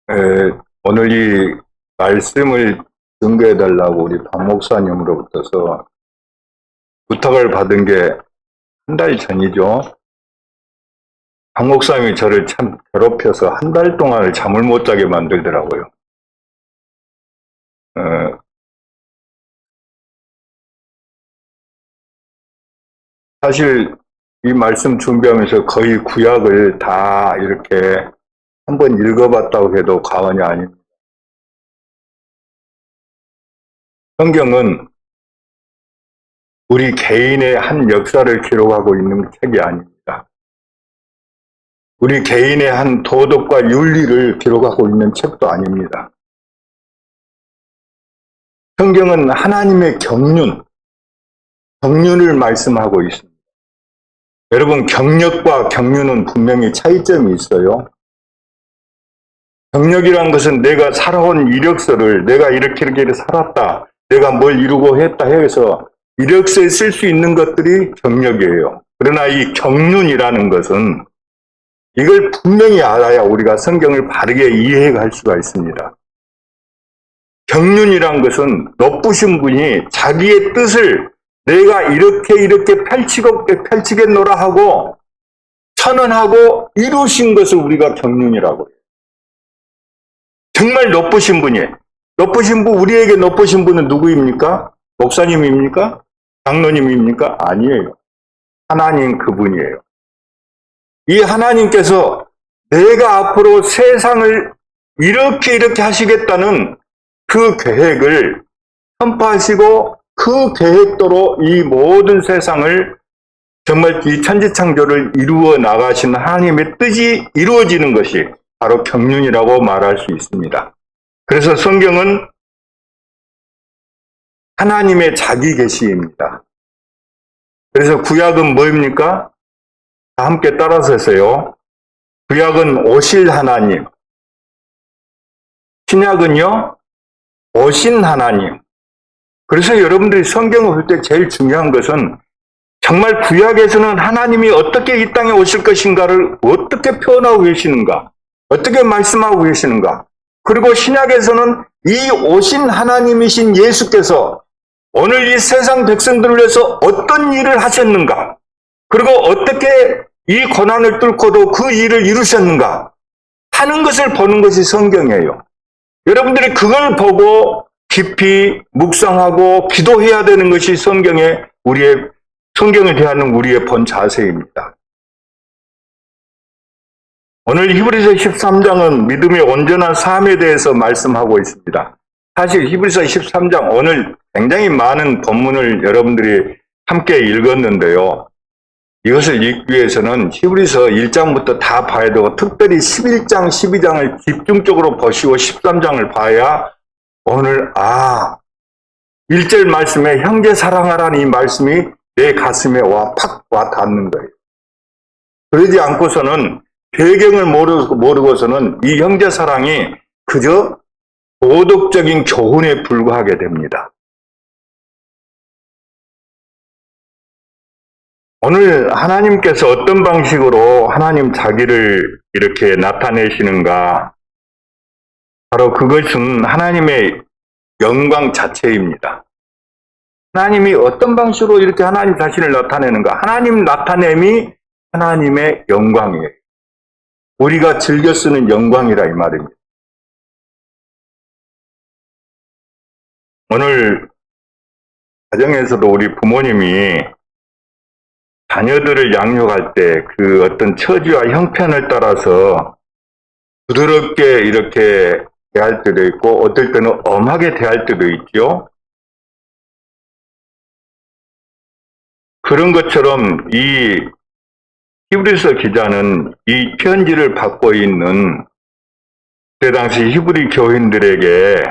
오늘 이 말씀을 증거해달라고 우리 박 목사님으로부터서 부탁을 받은 게 한 달 전이죠. 박 목사님이 저를 참 괴롭혀서 한 달 동안 잠을 못 자게 만들더라고요. 사실 이 말씀 준비하면서 거의 구약을 다 이렇게 한번 읽어봤다고 해도 과언이 아닙니다. 성경은 우리 개인의 한 역사를 기록하고 있는 책이 아닙니다. 우리 개인의 한 도덕과 윤리를 기록하고 있는 책도 아닙니다. 성경은 하나님의 경륜을 말씀하고 있습니다. 여러분, 경력과 경륜은 분명히 차이점이 있어요. 경력이란 것은 내가 살아온 이력서를 내가 이렇게 살았다, 내가 뭘 이루고 했다 해서 이력서에 쓸 수 있는 것들이 경력이에요. 그러나 이 경륜이라는 것은 이걸 분명히 알아야 우리가 성경을 바르게 이해할 수가 있습니다. 경륜이란 것은 높으신 분이 자기의 뜻을 내가 이렇게 펼치겠노라 하고 선언하고 이루신 것을 우리가 경륜이라고 해요. 정말 높으신 분이에요. 우리에게 높으신 분은 누구입니까? 목사님입니까? 장로님입니까? 아니에요. 하나님 그분이에요. 이 하나님께서 내가 앞으로 세상을 이렇게 하시겠다는 그 계획을 선포하시고 그 계획대로 이 모든 세상을 정말 이 천지창조를 이루어 나가신 하나님의 뜻이 이루어지는 것이 바로 경륜이라고 말할 수 있습니다. 그래서 성경은 하나님의 자기 계시입니다. 그래서 구약은 뭐입니까? 다 함께 따라서 했어요. 구약은 오실 하나님, 신약은요 오신 하나님. 그래서 여러분들이 성경을 볼 때 제일 중요한 것은 정말 구약에서는 하나님이 어떻게 이 땅에 오실 것인가를 어떻게 표현하고 계시는가, 어떻게 말씀하고 계시는가. 그리고 신약에서는 이 오신 하나님이신 예수께서 오늘 이 세상 백성들을 위해서 어떤 일을 하셨는가, 그리고 어떻게 이 고난을 뚫고도 그 일을 이루셨는가 하는 것을 보는 것이 성경이에요. 여러분들이 그걸 보고 깊이 묵상하고 기도해야 되는 것이 성경에 대하는 우리의 본 자세입니다. 오늘 히브리서 13장은 믿음의 온전한 삶에 대해서 말씀하고 있습니다. 사실 히브리서 13장 오늘 굉장히 많은 본문을 여러분들이 함께 읽었는데요. 이것을 읽기 위해서는 히브리서 1장부터 다 봐야 되고 특별히 11장, 12장을 집중적으로 보시고 13장을 봐야 오늘 1절 말씀에 형제 사랑하라는 이 말씀이 내 가슴에 팍 와 닿는 거예요. 그러지 않고서는 배경을 모르고서는 이 형제 사랑이 그저 도덕적인 교훈에 불과하게 됩니다. 오늘 하나님께서 어떤 방식으로 하나님 자기를 이렇게 나타내시는가? 바로 그것은 하나님의 영광 자체입니다. 하나님이 어떤 방식으로 이렇게 하나님 자신을 나타내는가? 하나님 나타냄이 하나님의 영광이에요. 우리가 즐겨 쓰는 영광이라 이 말입니다. 오늘 가정에서도 우리 부모님이 자녀들을 양육할 때 그 어떤 처지와 형편을 따라서 부드럽게 이렇게 대할 때도 있고 어떨 때는 엄하게 대할 때도 있죠. 그런 것처럼 이 히브리서 기자는 이 편지를 받고 있는 그때 당시 히브리 교인들에게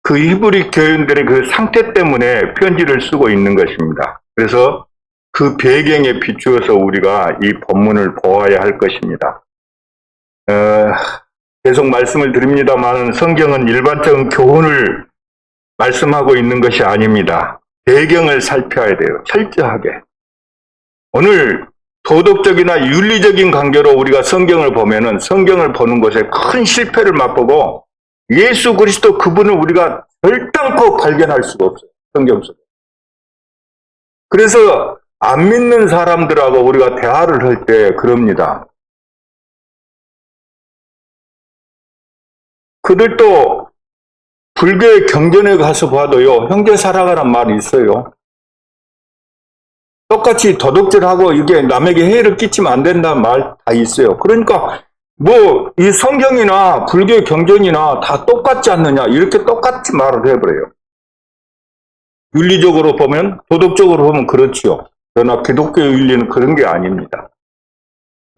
그 히브리 교인들의 그 상태 때문에 편지를 쓰고 있는 것입니다. 그래서 그 배경에 비추어서 우리가 이 본문을 보아야 할 것입니다. 계속 말씀을 드립니다만 성경은 일반적인 교훈을 말씀하고 있는 것이 아닙니다. 배경을 살펴야 돼요. 철저하게. 오늘 도덕적이나 윤리적인 관계로 우리가 성경을 보면은 성경을 보는 것에 큰 실패를 맛보고 예수 그리스도 그분을 우리가 결단코 발견할 수가 없어요. 성경 속에. 그래서 안 믿는 사람들하고 우리가 대화를 할 때 그럽니다. 그들도 불교의 경전에 가서 봐도요, 형제 사랑하라는 말이 있어요. 똑같이 도덕질하고 이게 남에게 해를 끼치면 안 된다는 말 다 있어요. 그러니까 뭐 이 성경이나 불교의 경전이나 다 똑같지 않느냐 이렇게 똑같이 말을 해버려요. 윤리적으로 보면 도덕적으로 보면 그렇지요. 그러나 기독교의 윤리는 그런 게 아닙니다.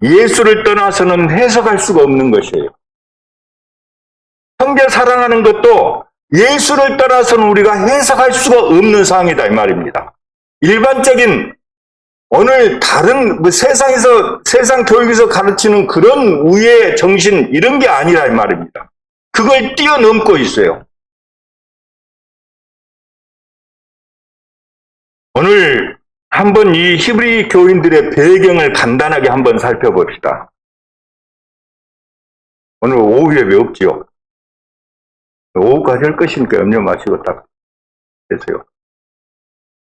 예수를 떠나서는 해석할 수가 없는 것이에요. 형제 사랑하는 것도 예수를 떠나서는 우리가 해석할 수가 없는 사항이다 이 말입니다. 일반적인 오늘 다른 세상에서 세상 교육에서 가르치는 그런 우애 정신 이런 게 아니라 이 말입니다. 그걸 뛰어넘고 있어요. 오늘 한번 이 히브리 교인들의 배경을 간단하게 한번 살펴봅시다. 오늘 오후에 외웠지요. 오후까지 할 것이니까 염려 마시고 딱 되세요.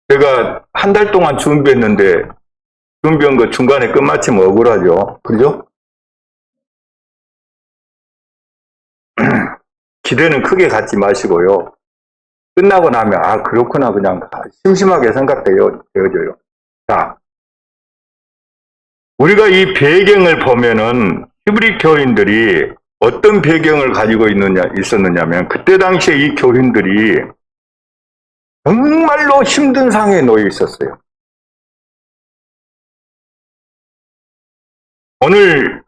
제가 한 달 동안 준비했는데 준비한 거 중간에 끝마치면 억울하죠. 그죠? 기대는 크게 갖지 마시고요. 끝나고 나면 아 그렇구나 그냥 심심하게 생각되어져요. 자, 우리가 이 배경을 보면은 히브리 교인들이 어떤 배경을 가지고 있었느냐면 그때 당시에 이 교인들이 정말로 힘든 상황에 놓여 있었어요. 오늘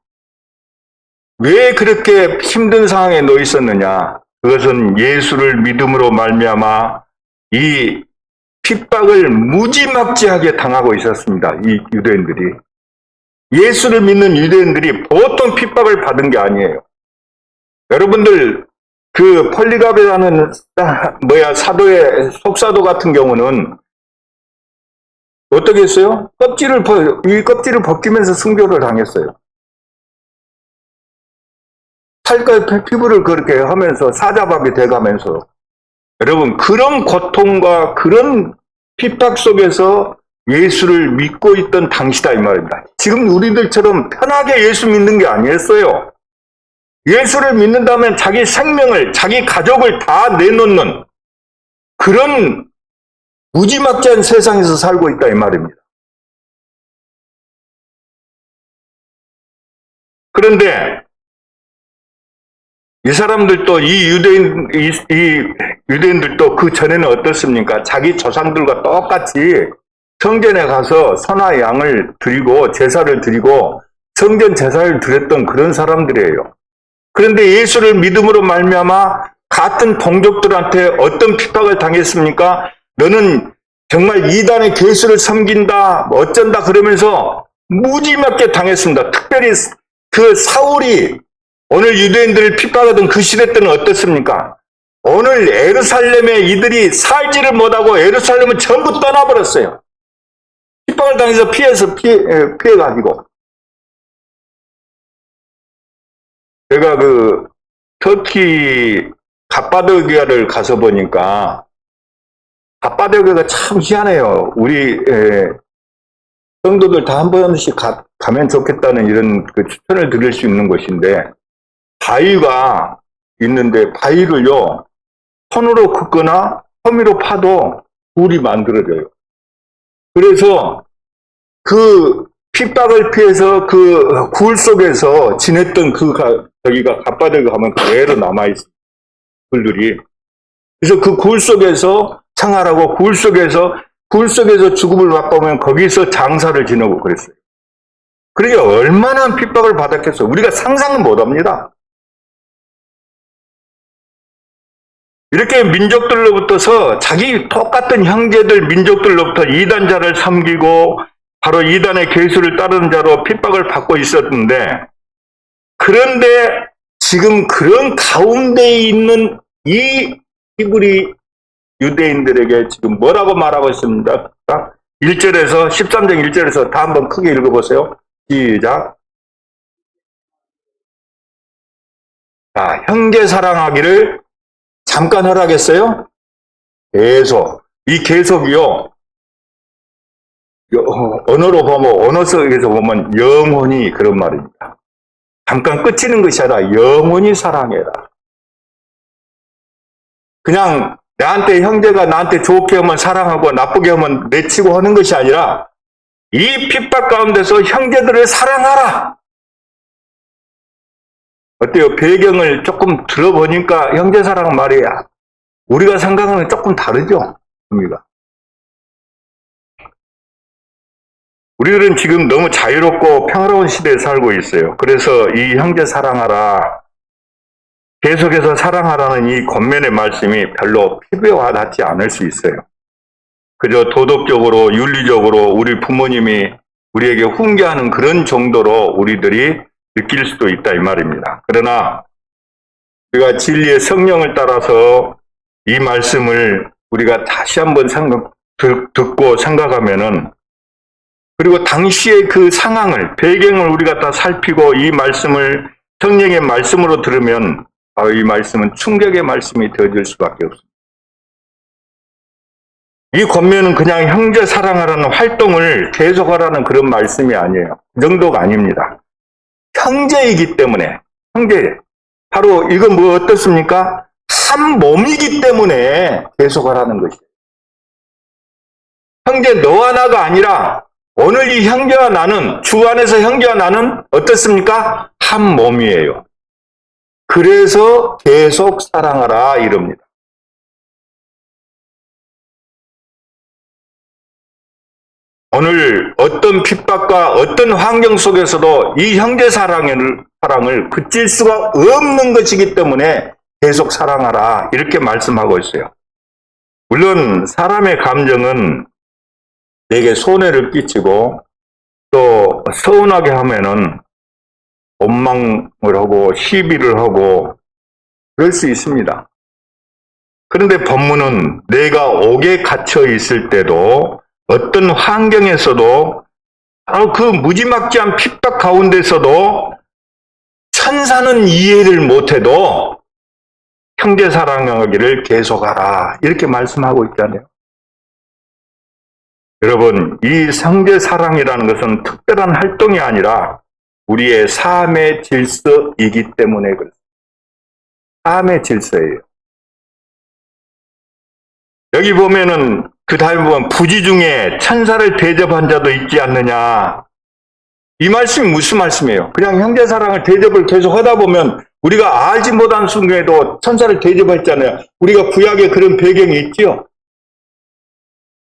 왜 그렇게 힘든 상황에 놓여 있었느냐? 그것은 예수를 믿음으로 말미암아 이 핍박을 무지막지하게 당하고 있었습니다. 이 유대인들이. 예수를 믿는 유대인들이 보통 핍박을 받은 게 아니에요. 여러분들 그 폴리갑이라는 사도의 속사도 같은 경우는 어떻게 했어요? 이 껍질을 벗기면서 순교를 당했어요. 살과 피부를 그렇게 하면서 사자밥이 돼가면서 여러분 그런 고통과 그런 핍박 속에서 예수를 믿고 있던 당시다 이 말입니다. 지금 우리들처럼 편하게 예수 믿는 게 아니었어요. 예수를 믿는다면 자기 생명을 자기 가족을 다 내놓는 그런 무지막지한 세상에서 살고 있다 이 말입니다. 그런데 이 사람들도 이 유대인들도 그 전에는 어떻습니까? 자기 조상들과 똑같이 성전에 가서 소나 양을 드리고 제사를 드리고 성전 제사를 드렸던 그런 사람들이에요. 그런데 예수를 믿음으로 말미암아 같은 동족들한테 어떤 핍박을 당했습니까? 너는 정말 이단의 괴수를 섬긴다, 어쩐다 그러면서 무지막게 당했습니다. 특별히 그 사울이 오늘 유대인들을 핍박하던 그 시대 때는 어떻습니까? 오늘 예루살렘에 이들이 살지를 못하고 예루살렘을 전부 떠나버렸어요. 핍박을 당해서 피해가지고. 제가 그 터키 갑바도기아를 가서 보니까 갑바도기아가 참 희한해요. 우리 성도들 다 한 번씩 가면 좋겠다는 이런 그 추천을 드릴 수 있는 곳인데 바위가 있는데 바위를요 손으로 긋거나 호미로 파도 굴이 만들어져요. 그래서 그 핍박을 피해서 그 굴 속에서 지냈던 저기가 갑바도기 가면 그대로 남아있어요. 굴들이. 그래서 그 굴 속에서 생활하고 굴 속에서 죽음을 맛보면 거기서 장사를 지내고 그랬어요. 그러니까 얼마나 핍박을 받았겠어요. 우리가 상상은 못합니다. 이렇게 민족들로부터서 자기 똑같은 형제들 민족들로부터 이단자를 섬기고 바로 이단의 괴수를 따르는 자로 핍박을 받고 있었는데 그런데 지금 그런 가운데에 있는 이 히브리 유대인들에게 지금 뭐라고 말하고 있습니다. 1절에서 13장 1절에서 다 한번 크게 읽어보세요. 시작. 자, 형제 사랑하기를 잠깐 허락했어요. 계속. 이 계속이요. 언어로 보면, 언어 속에서 보면 영원히 그런 말입니다. 잠깐 끝이는 것이 아니라 영원히 사랑해라. 그냥 나한테 형제가 나한테 좋게 하면 사랑하고 나쁘게 하면 내치고 하는 것이 아니라 이 핍박 가운데서 형제들을 사랑하라. 어때요? 배경을 조금 들어보니까 형제사랑 말이 우리가 생각하는 조금 다르죠? 의미가. 우리들은 지금 너무 자유롭고 평화로운 시대에 살고 있어요. 그래서 이 형제 사랑하라, 계속해서 사랑하라는 이 권면의 말씀이 별로 피부에 와닿지 않을 수 있어요. 그저 도덕적으로, 윤리적으로 우리 부모님이 우리에게 훈계하는 그런 정도로 우리들이 느낄 수도 있다 이 말입니다. 그러나 우리가 진리의 성령을 따라서 이 말씀을 우리가 다시 한번 듣고 생각하면은, 그리고 당시의 그 상황을, 배경을 우리가 다 살피고 이 말씀을 성령의 말씀으로 들으면 이 말씀은 충격의 말씀이 되어질 수밖에 없습니다. 이 권면은 그냥 형제 사랑하라는 활동을 계속하라는 그런 말씀이 아니에요. 그 정도가 아닙니다. 형제이기 때문에, 형제, 바로 이건 뭐 어떻습니까? 한 몸이기 때문에 계속하라는 것이에요. 형제 너와 나가 아니라 오늘 이 형제와 나는, 주 안에서 형제와 나는 어떻습니까? 한 몸이에요. 그래서 계속 사랑하라 이럽니다. 오늘 어떤 핍박과 어떤 환경 속에서도 이 형제 사랑을 그칠 수가 없는 것이기 때문에 계속 사랑하라 이렇게 말씀하고 있어요. 물론 사람의 감정은 내게 손해를 끼치고 또 서운하게 하면은 원망을 하고 시비를 하고 그럴 수 있습니다. 그런데 본문은 내가 옥에 갇혀 있을 때도 어떤 환경에서도 바로 그 무지막지한 핍박 가운데서도 천사는 이해를 못해도 형제 사랑하기를 계속하라 이렇게 말씀하고 있잖아요. 여러분, 이 형제 사랑이라는 것은 특별한 활동이 아니라 우리의 삶의 질서이기 때문에 그렇습니다. 삶의 질서예요. 여기 보면은 그 다음에 보면 부지 중에 천사를 대접한 자도 있지 않느냐. 이 말씀이 무슨 말씀이에요? 그냥 형제 사랑을 대접을 계속 하다 보면 우리가 알지 못한 순간에도 천사를 대접했잖아요. 우리가 구약에 그런 배경이 있지요.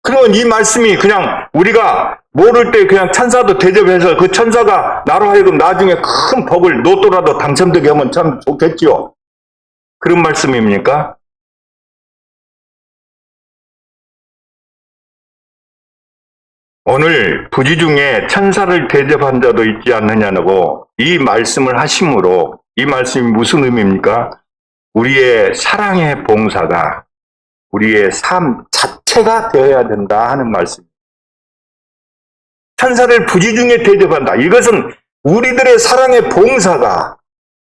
그러면 이 말씀이 그냥 우리가 모를 때 그냥 천사도 대접해서 그 천사가 나로 하여금 나중에 큰 복을 로또라도 당첨되게 하면 참 좋겠지요. 그런 말씀입니까? 오늘 부지 중에 천사를 대접한 자도 있지 않느냐고 이 말씀을 하심으로 이 말씀이 무슨 의미입니까? 우리의 사랑의 봉사가 우리의 삶 자체가 되어야 된다 하는 말씀. 천사를 부지 중에 대접한다. 이것은 우리들의 사랑의 봉사가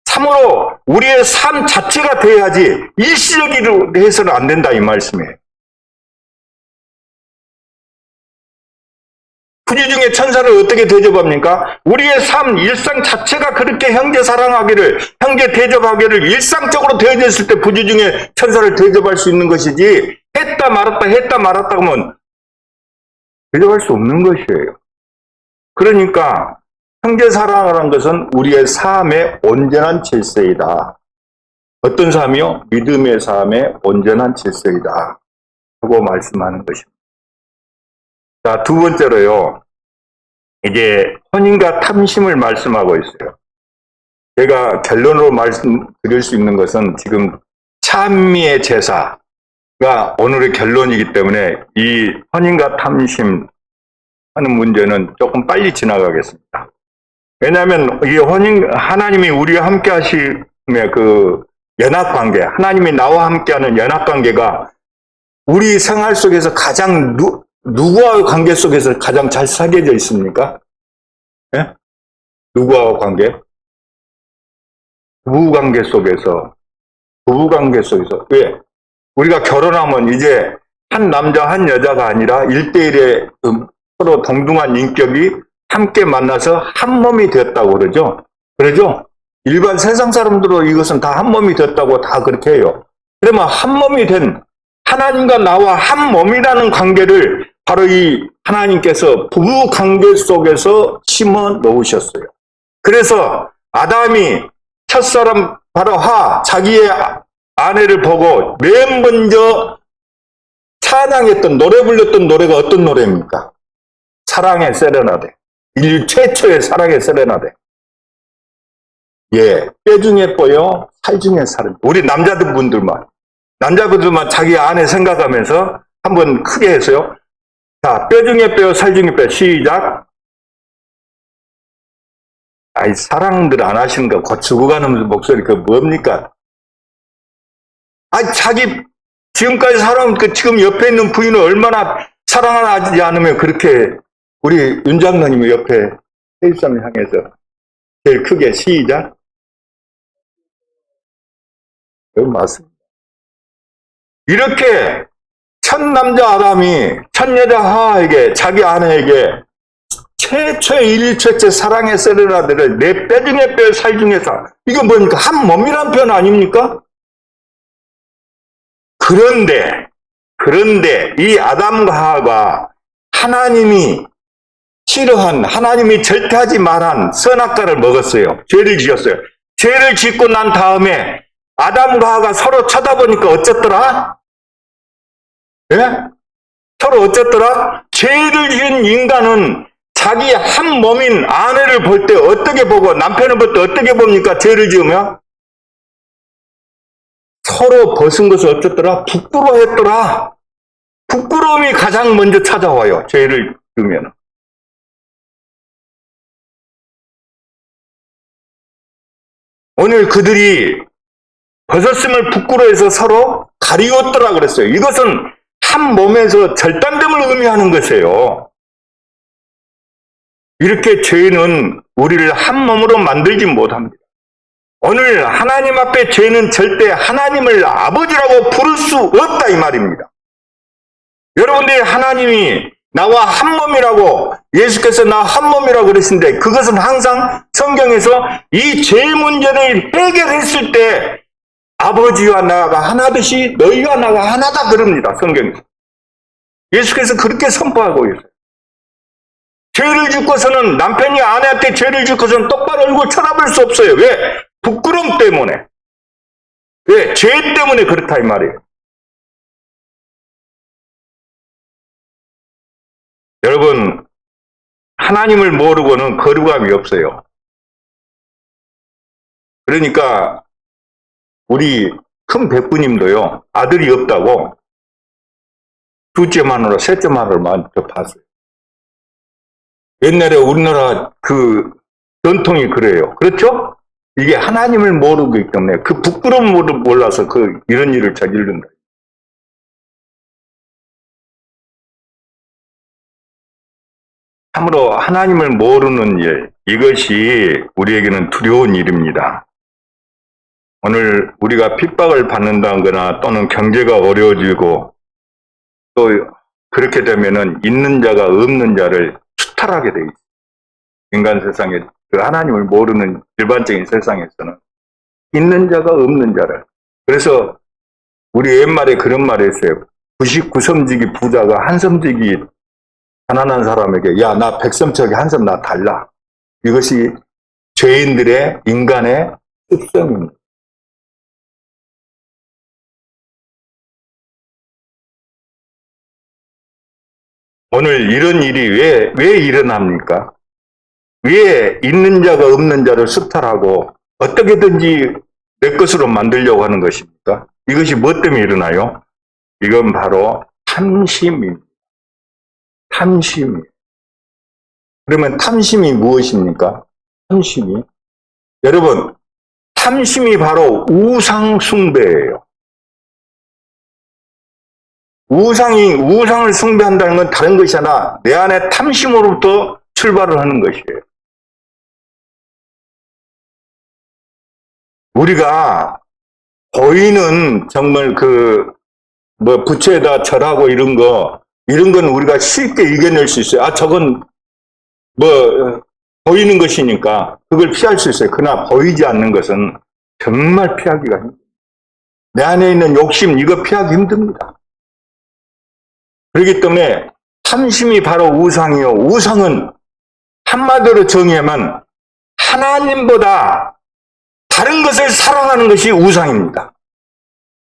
참으로 우리의 삶 자체가 되어야지 일시적으로 해서는 안 된다 이 말씀이에요. 부지 중에 천사를 어떻게 대접합니까? 우리의 삶, 일상 자체가 그렇게 형제 사랑하기를, 형제 대접하기를 일상적으로 되어졌을 때 부지 중에 천사를 대접할 수 있는 것이지, 했다 말았다 하면 대접할 수 없는 것이에요. 그러니까 형제 사랑이라는 것은 우리의 삶의 온전한 질서이다. 어떤 삶이요? 믿음의 삶의 온전한 질서이다. 하고 말씀하는 것입니다. 자, 두 번째로요. 이제 혼인과 탐심을 말씀하고 있어요. 제가 결론으로 말씀드릴 수 있는 것은 지금 찬미의 제사가 오늘의 결론이기 때문에 이 혼인과 탐심 하는 문제는 조금 빨리 지나가겠습니다. 왜냐하면 이 혼인, 하나님이 우리와 함께 하심의 그 연합관계, 하나님이 나와 함께하는 연합관계가 우리 생활 속에서 가장 누구와의 관계 속에서 가장 잘 사귀어져 있습니까? 예? 누구와의 관계? 부부관계 속에서. 왜? 우리가 결혼하면 이제 한 남자 한 여자가 아니라 1대1의 서로 동등한 인격이 함께 만나서 한 몸이 되었다고 그러죠. 그러죠? 일반 세상 사람들은 이것은 다 한 몸이 되었다고 다 그렇게 해요. 그러면 한 몸이 된 하나님과 나와 한 몸이라는 관계를 바로 이 하나님께서 부부 관계 속에서 심어 놓으셨어요. 그래서 아담이 첫사람 바로 자기의 아내를 보고 맨 먼저 찬양했던 노래 불렸던 노래가 어떤 노래입니까? 사랑의 세레나데. 인류 최초의 사랑의 세레나데. 예, 뼈 중에 뼈요, 살 중에 살은. 우리 남자분들만 자기 아내 생각하면서 한번 크게 해서요. 자, 뼈 중에 뼈, 살 중에 뼈. 시작. 아이, 사랑들 안 하시는 거, 곧 죽어가는 목소리, 그거 뭡니까? 아이, 지금까지 살아온 지금 옆에 있는 부인을 얼마나 사랑하지 않으면 그렇게 우리 윤 장로님 옆에 세입자를 향해서 제일 크게 시작. 여기 맞습니다. 이렇게 첫 남자 아담이 첫 여자 하와에게 자기 아내에게 최초의 일일체체 사랑의 세레나데를 내 뼈 중에 뼈, 살 중에 살. 이거 뭡니까? 한 몸이란 표현 아닙니까? 그런데 이 아담과 하와가 하나님이 싫어한, 하나님이 절대하지 말한 선악과를 먹었어요. 죄를 지었어요. 죄를 짓고 난 다음에 아담과 하와가 서로 쳐다보니까 어쨌더라? 예? 서로 어쨌더라? 죄를 지은 인간은 자기 한 몸인 아내를 볼 때 어떻게 보고 남편을 볼 때 어떻게 봅니까? 죄를 지으면? 서로 벗은 것을 어쨌더라? 부끄러워했더라. 부끄러움이 가장 먼저 찾아와요. 죄를 지으면. 오늘 그들이 벗었음을 부끄러워해서 서로 가리웠더라 그랬어요. 이것은 한 몸에서 절단됨을 의미하는 것이에요. 이렇게 죄는 우리를 한 몸으로 만들지 못합니다. 오늘 하나님 앞에 죄는 절대 하나님을 아버지라고 부를 수 없다 이 말입니다. 여러분들이 하나님이 나와 한 몸이라고 예수께서 나 한 몸이라고 그러신데 그것은 항상 성경에서 이 죄 문제를 해결했을 때 아버지와 나가 하나듯이 너희와 나가 하나다 그럽니다. 성경에서. 예수께서 그렇게 선포하고 있어요. 죄를 짓고서는 남편이 아내한테 죄를 짓고서는 똑바로 얼굴 쳐다볼 수 없어요. 왜? 부끄러움 때문에. 왜? 죄 때문에 그렇다 이 말이에요. 여러분, 하나님을 모르고는 거룩함이 없어요. 그러니까 우리 큰 백부님도요. 아들이 없다고 둘째 마누라, 셋째 마누라만 봤어요. 옛날에 우리나라 그 전통이 그래요. 그렇죠? 이게 하나님을 모르기 때문에 그 부끄러움을 몰라서 이런 일을 저지른다. 참으로 하나님을 모르는 일, 이것이 우리에게는 두려운 일입니다. 오늘 우리가 핍박을 받는다거나 또는 경제가 어려워지고 또 그렇게 되면은 있는 자가 없는 자를 추탈하게 돼 있어요. 인간 세상에 그 하나님을 모르는 일반적인 세상에서는 있는 자가 없는 자를. 그래서 우리 옛말에 그런 말이 있어요. 99섬지기 부자가 한 섬지기 가난한 사람에게 야, 나 100섬짜리 한 섬 나 달라. 이것이 죄인들의 인간의 습성입니다. 오늘 이런 일이 왜 일어납니까? 왜 있는 자가 없는 자를 수탈하고 어떻게든지 내 것으로 만들려고 하는 것입니까? 이것이 무엇 때문에 일어나요? 이건 바로 탐심입니다. 탐심이에요. 그러면 탐심이 무엇입니까? 탐심이. 여러분, 탐심이 바로 우상숭배예요. 우상을 숭배한다는 건 다른 것이 아니라 내 안에 탐심으로부터 출발을 하는 것이에요. 우리가 보이는 정말 부처에다 절하고 이런 건 우리가 쉽게 이겨낼 수 있어요. 저건 보이는 것이니까 그걸 피할 수 있어요. 그러나 보이지 않는 것은 정말 피하기가 힘들어요. 내 안에 있는 욕심, 이거 피하기 힘듭니다. 그렇기 때문에 탐심이 바로 우상이요. 우상은 한마디로 정의하면 하나님보다 다른 것을 사랑하는 것이 우상입니다.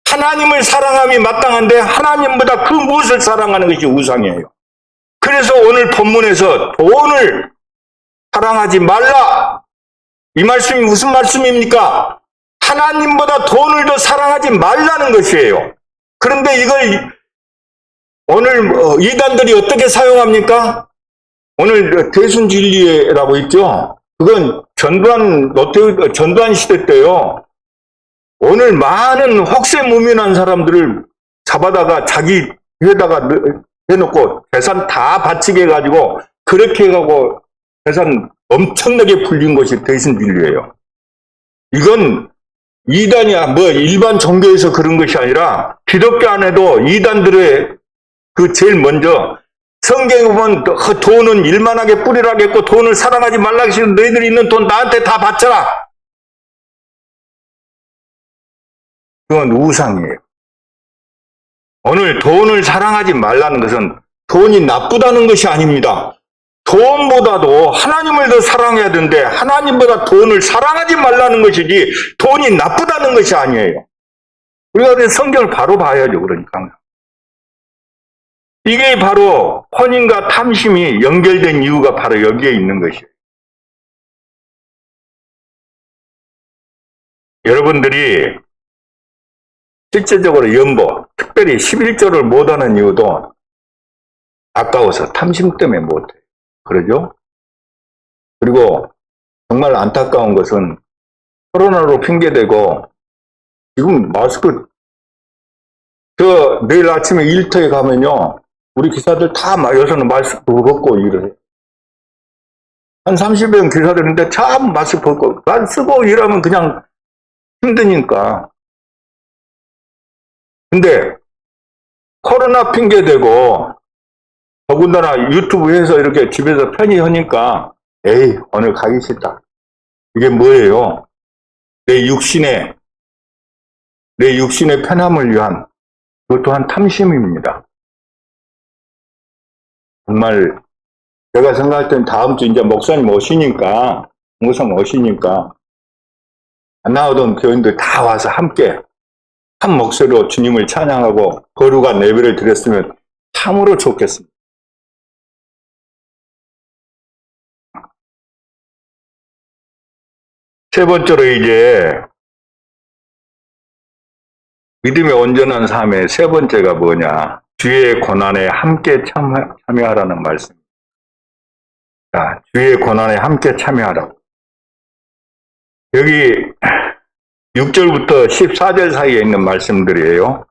하나님을 사랑함이 마땅한데 하나님보다 그 무엇을 사랑하는 것이 우상이에요. 그래서 오늘 본문에서 돈을 사랑하지 말라. 이 말씀이 무슨 말씀입니까? 하나님보다 돈을 더 사랑하지 말라는 것이에요. 그런데 이걸 오늘 이단들이 어떻게 사용합니까? 오늘 대순진리라고 있죠? 그건 전두환 시대 때요. 오늘 많은 혹세무민한 사람들을 잡아다가 자기 위에다가 해놓고 재산 다 바치게 해가지고 그렇게 해가고 재산 엄청나게 불린 것이 대순진리예요. 이건 이단이야 일반 종교에서 그런 것이 아니라 기독교 안에도 이단들의 제일 먼저 성경에 보면 돈은 일만하게 뿌리라겠고 돈을 사랑하지 말라겠고 너희들이 있는 돈 나한테 다 바쳐라. 그건 우상이에요. 오늘 돈을 사랑하지 말라는 것은 돈이 나쁘다는 것이 아닙니다. 돈보다도 하나님을 더 사랑해야 되는데 하나님보다 돈을 사랑하지 말라는 것이지 돈이 나쁘다는 것이 아니에요. 우리가 성경을 바로 봐야죠. 그러니까. 이게 바로 혼인과 탐심이 연결된 이유가 바로 여기에 있는 것이에요. 여러분들이 실제적으로 연보, 특별히 11조를 못하는 이유도 아까워서 탐심 때문에 못해요. 그러죠? 그리고 정말 안타까운 것은 코로나로 핑계대고 지금 마스크 내일 아침에 일터에 가면요. 우리 기사들 다 여기서는 마스크 벗고 일을 해요. 한 30여 명 기사들인데 참 마스크 벗고 난 쓰고 일하면 그냥 힘드니까. 근데 코로나 핑계대고 더군다나 유튜브에서 이렇게 집에서 편히 하니까 에이 오늘 가기 싫다. 이게 뭐예요? 내 육신의 편함을 위한 그것 또한 탐심입니다. 정말 제가 생각할 땐 다음 주 이제 목사님 오시니까 안 나오던 교인들 다 와서 함께 한 목소리로 주님을 찬양하고 거룩한 예배를 드렸으면 참으로 좋겠습니다. 세 번째로 이제 믿음의 온전한 삶의 세 번째가 뭐냐? 주의 고난에 함께 참여하라는 말씀입니다. 자, 주의 고난에 함께 참여하라고. 여기 6절부터 14절 사이에 있는 말씀들이에요.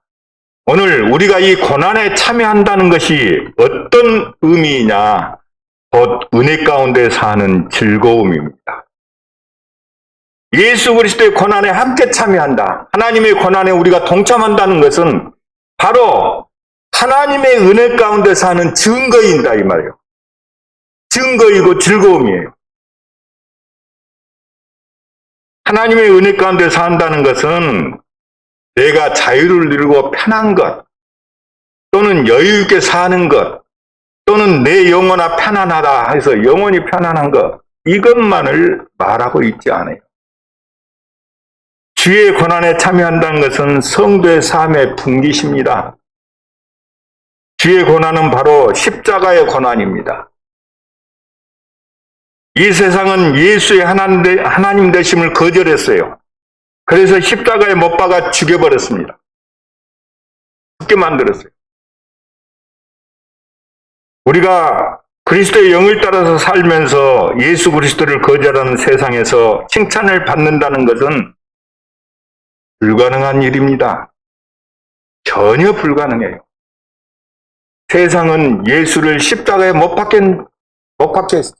오늘 우리가 이 고난에 참여한다는 것이 어떤 의미이냐? 곧 은혜 가운데 사는 즐거움입니다. 예수 그리스도의 고난에 함께 참여한다. 하나님의 고난에 우리가 동참한다는 것은 바로 하나님의 은혜 가운데 사는 증거인다 이 말이에요. 증거이고 즐거움이에요. 하나님의 은혜 가운데 산다는 것은 내가 자유를 누리고 편한 것 또는 여유 있게 사는 것 또는 내 영혼아 편안하다 해서 영혼이 편안한 것 이것만을 말하고 있지 않아요. 주의 고난에 참여한다는 것은 성도의 삶의 분기십니다. 주의 고난은 바로 십자가의 고난입니다. 이 세상은 예수의 하나님 되심을 거절했어요. 그래서 십자가에 못 박아 죽여버렸습니다. 죽게 만들었어요. 우리가 그리스도의 영을 따라서 살면서 예수 그리스도를 거절하는 세상에서 칭찬을 받는다는 것은 불가능한 일입니다. 전혀 불가능해요. 세상은 예수를 십자가에 못 박게 했습니다.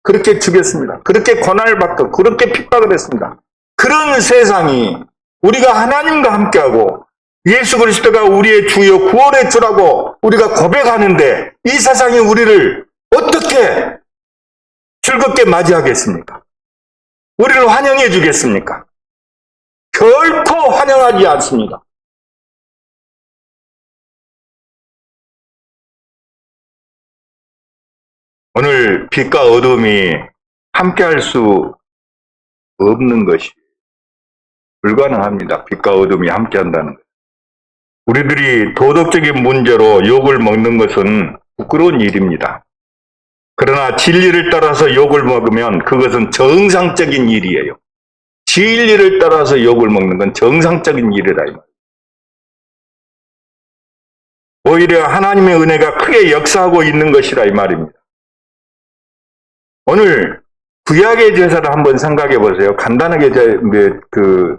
그렇게 죽였습니다. 그렇게 고난을 받고 그렇게 핍박을 했습니다. 그런 세상이 우리가 하나님과 함께하고 예수 그리스도가 우리의 주요 구원의 주라고 우리가 고백하는데 이 세상이 우리를 어떻게 즐겁게 맞이하겠습니까? 우리를 환영해 주겠습니까? 결코 환영하지 않습니다. 오늘 빛과 어둠이 함께할 수 없는 것이 불가능합니다. 빛과 어둠이 함께한다는 것. 우리들이 도덕적인 문제로 욕을 먹는 것은 부끄러운 일입니다. 그러나 진리를 따라서 욕을 먹으면 그것은 정상적인 일이에요. 진리를 따라서 욕을 먹는 건 정상적인 일이라 이 말이에요. 오히려 하나님의 은혜가 크게 역사하고 있는 것이라 이 말입니다. 오늘 구약의 제사를 한번 생각해 보세요. 간단하게 그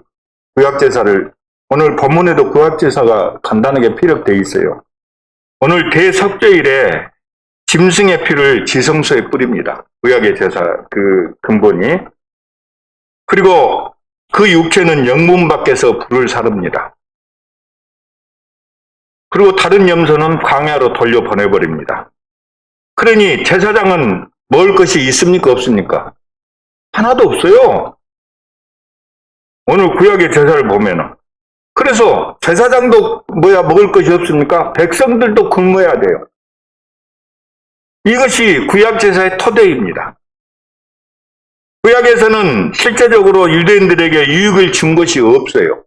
구약 제사를 오늘 본문에도 구약 제사가 간단하게 피력되어 있어요. 오늘 대석죄일에 짐승의 피를 지성소에 뿌립니다. 구약의 제사 그 근본이. 그리고 그 육체는 영문 밖에서 불을 사릅니다. 그리고 다른 염소는 광야로 돌려보내버립니다. 그러니 제사장은 먹을 것이 있습니까? 없습니까? 하나도 없어요. 오늘 구약의 제사를 보면은. 그래서 제사장도 먹을 것이 없습니까? 백성들도 굶어야 돼요. 이것이 구약 제사의 토대입니다. 구약에서는 실제적으로 유대인들에게 유익을 준 것이 없어요.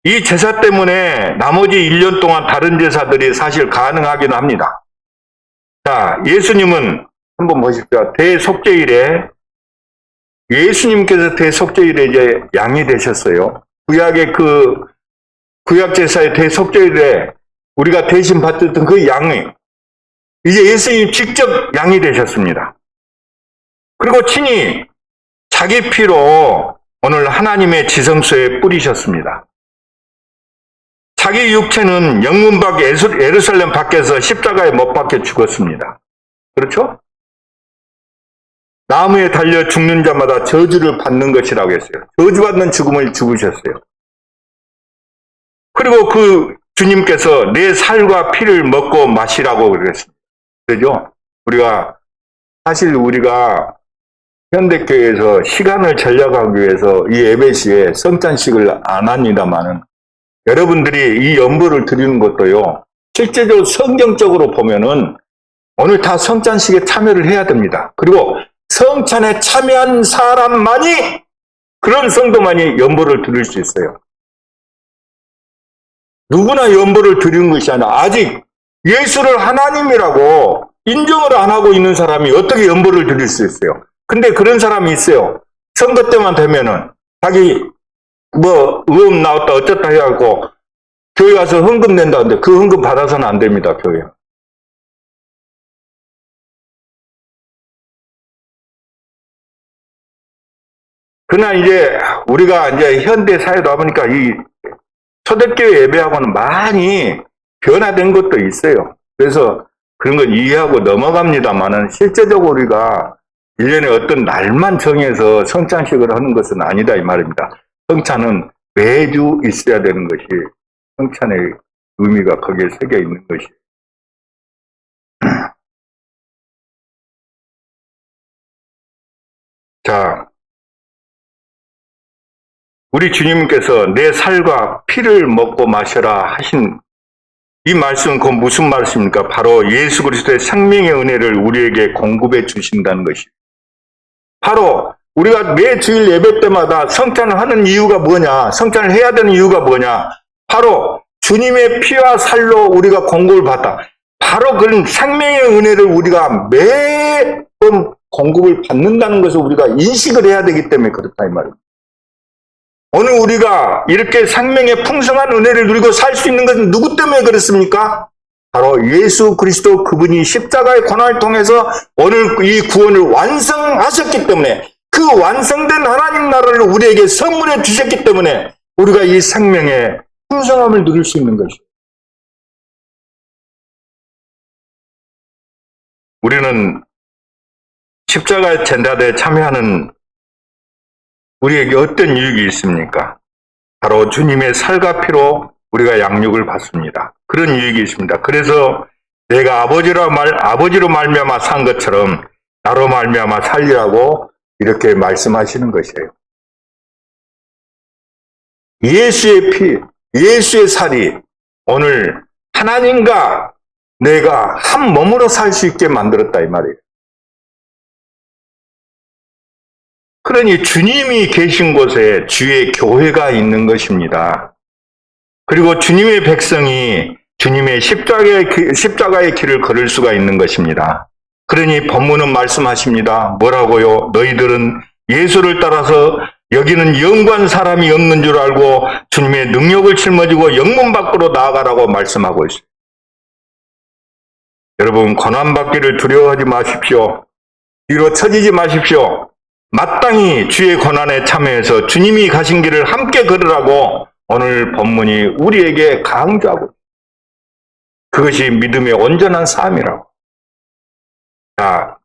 이 제사 때문에 나머지 1년 동안 다른 제사들이 사실 가능하긴 합니다. 자, 예수님은 한번 보십시오. 대속죄일에 예수님께서 대속죄일에 이제 양이 되셨어요. 구약의 구약 제사의 대속죄일에 우리가 대신 받았던 그 양이 이제 예수님 직접 양이 되셨습니다. 그리고 친히 자기 피로 오늘 하나님의 지성소에 뿌리셨습니다. 자기 육체는 영문 밖 예루살렘 밖에서 십자가에 못 박혀 죽었습니다. 그렇죠? 나무에 달려 죽는 자마다 저주를 받는 것이라고 했어요. 저주받는 죽음을 죽으셨어요. 그리고 그 주님께서 내 살과 피를 먹고 마시라고 그랬습니다. 그죠? 사실 우리가 현대교회에서 시간을 절약하기 위해서 이 예배 시에 성찬식을 안 합니다만은 여러분들이 이 연보를 드리는 것도요, 실제적으로 성경적으로 보면은 오늘 다 성찬식에 참여를 해야 됩니다. 그리고 성찬에 참여한 사람만이, 그런 성도만이 연보를 드릴 수 있어요. 누구나 연보를 드리는 것이 아니라 아직 예수를 하나님이라고 인정을 안 하고 있는 사람이 어떻게 연보를 드릴 수 있어요? 근데 그런 사람이 있어요. 선거 때만 되면은 자기 의원 나왔다 어쩌다 해갖고 교회 가서 헌금 낸다는데 그 헌금 받아서는 안 됩니다, 교회. 그러나 이제 우리가 이제 현대 사회도 와보니까 이 초대교회 예배하고는 많이 변화된 것도 있어요. 그래서 그런 건 이해하고 넘어갑니다만은 실제적으로 우리가 1년에 어떤 날만 정해서 성찬식을 하는 것은 아니다 이 말입니다. 성찬은 매주 있어야 되는 것이 성찬의 의미가 거기에 새겨 있는 것이. 자, 우리 주님께서 내 살과 피를 먹고 마셔라 하신 이 말씀은 그 무슨 말씀입니까? 바로 예수 그리스도의 생명의 은혜를 우리에게 공급해 주신다는 것이에요. 바로 우리가 매 주일 예배 때마다 성찬을 하는 이유가 뭐냐? 성찬을 해야 되는 이유가 뭐냐? 바로 주님의 피와 살로 우리가 공급을 받다. 바로 그런 생명의 은혜를 우리가 매번 공급을 받는다는 것을 우리가 인식을 해야 되기 때문에 그렇다 이 말입니다. 오늘 우리가 이렇게 생명의 풍성한 은혜를 누리고 살 수 있는 것은 누구 때문에 그렇습니까? 바로 예수 그리스도 그분이 십자가의 고난을 통해서 오늘 이 구원을 완성하셨기 때문에, 그 완성된 하나님 나라를 우리에게 선물해 주셨기 때문에 우리가 이 생명의 풍성함을 누릴 수 있는 것이죠. 우리는 십자가 전달에 참여하는 우리에게 어떤 유익이 있습니까? 바로 주님의 살과 피로 우리가 양육을 받습니다. 그런 유익이 있습니다. 그래서 내가 아버지로 말미암아 산 것처럼 나로 말미암아 살리라고 이렇게 말씀하시는 것이에요. 예수의 피, 예수의 살이 오늘 하나님과 내가 한 몸으로 살 수 있게 만들었다 이 말이에요. 그러니 주님이 계신 곳에 주의 교회가 있는 것입니다. 그리고 주님의 백성이 주님의 십자가의 길을 걸을 수가 있는 것입니다. 그러니 본문은 말씀하십니다. 뭐라고요? 너희들은 예수를 따라서 여기는 영관 사람이 없는 줄 알고 주님의 능력을 짊어지고 영문 밖으로 나아가라고 말씀하고 있어요. 여러분, 고난받기를 두려워하지 마십시오. 뒤로 처지지 마십시오. 마땅히 주의 고난에 참여해서 주님이 가신 길을 함께 걸으라고 오늘 본문이 우리에게 강조하고 있습니다. 그것이 믿음의 온전한 삶이라고. 자,